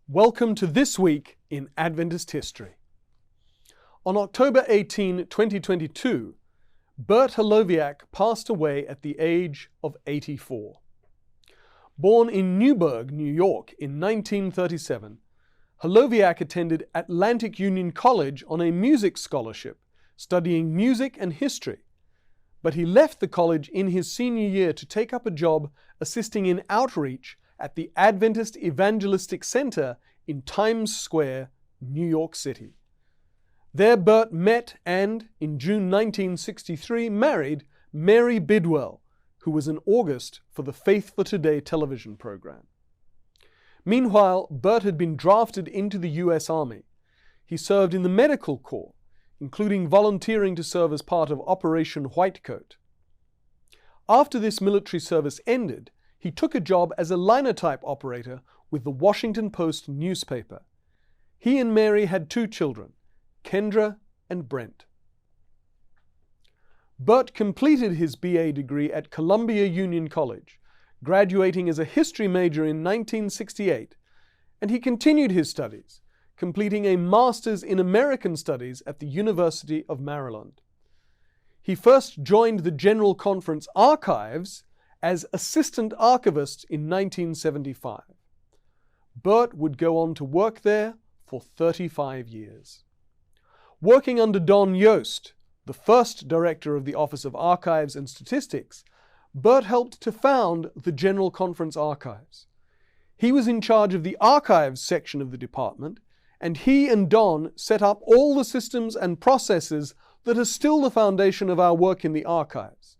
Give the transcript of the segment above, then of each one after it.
Welcome to This Week in Adventist History. On October 18, 2022, Bert Haloviak passed away at the age of 84. Born in Newburgh, New York in 1937, Haloviak attended Atlantic Union College on a music scholarship, studying music and history. But he left the college in his senior year to take up a job assisting in outreach at the Adventist Evangelistic Center in Times Square, New York City. There Bert met and, in June 1963, married Mary Bidwell, who was an August for the Faith for Today television program. Meanwhile, Bert had been drafted into the U.S. Army. He served in the medical corps, including volunteering to serve as part of Operation Whitecoat. After this military service ended, he took a job as a linotype operator with the Washington Post newspaper. He and Mary had two children, Kendra and Brent. Bert completed his BA degree at Columbia Union College, graduating as a history major in 1968, and he continued his studies, completing a Master's in American Studies at the University of Maryland. He first joined the General Conference Archives as Assistant Archivist in 1975. Bert would go on to work there for 35 years. Working under Don Yost, the first director of the Office of Archives and Statistics, Bert helped to found the General Conference Archives. He was in charge of the archives section of the department, and he and Don set up all the systems and processes that are still the foundation of our work in the archives,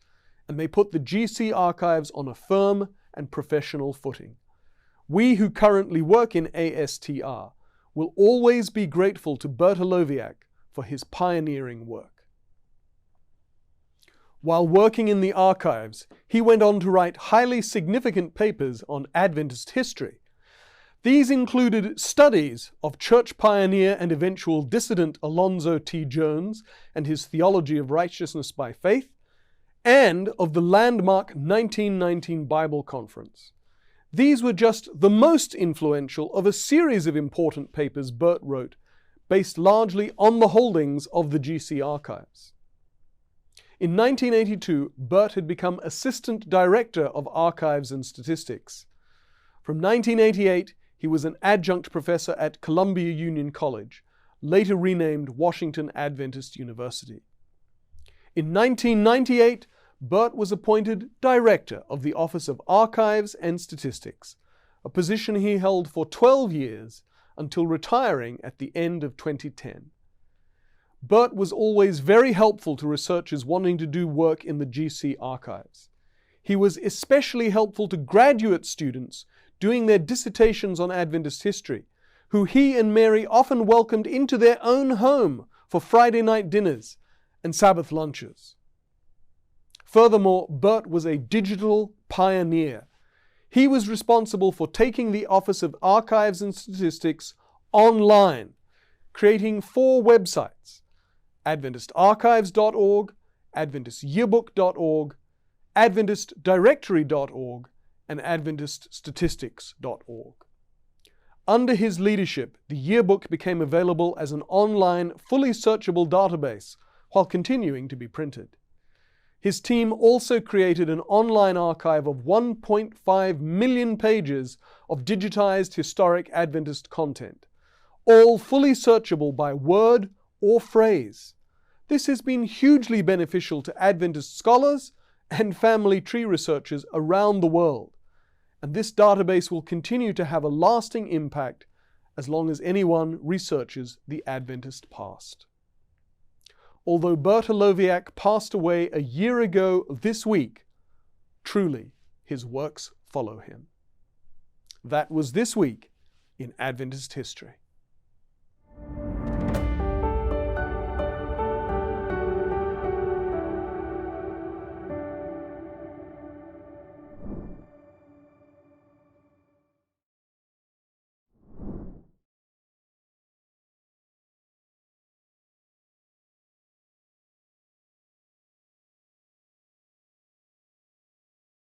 and they put the GC archives on a firm and professional footing. We who currently work in ASTR will always be grateful to Bert Haloviak for his pioneering work. While working in the archives, he went on to write highly significant papers on Adventist history. These included studies of church pioneer and eventual dissident Alonzo T. Jones and his theology of righteousness by faith, and of the landmark 1919 Bible Conference. These were just the most influential of a series of important papers Bert wrote, based largely on the holdings of the GC archives. In 1982, Bert had become Assistant Director of Archives and Statistics. From 1988, he was an adjunct professor at Columbia Union College, later renamed Washington Adventist University. In 1998, Bert was appointed Director of the Office of Archives and Statistics, a position he held for 12 years until retiring at the end of 2010. Bert was always very helpful to researchers wanting to do work in the GC archives. He was especially helpful to graduate students doing their dissertations on Adventist history, who he and Mary often welcomed into their own home for Friday night dinners and Sabbath lunches. Furthermore, Bert was a digital pioneer. He was responsible for taking the Office of Archives and Statistics online, creating 4 websites: AdventistArchives.org, AdventistYearbook.org, AdventistDirectory.org, and AdventistStatistics.org. Under his leadership, the yearbook became available as an online, fully searchable database while continuing to be printed. His team also created an online archive of 1.5 million pages of digitized historic Adventist content, all fully searchable by word or phrase. This has been hugely beneficial to Adventist scholars and family tree researchers around the world, and this database will continue to have a lasting impact as long as anyone researches the Adventist past. Although Bert Haloviak passed away a year ago this week, truly his works follow him. That was This Week in Adventist History.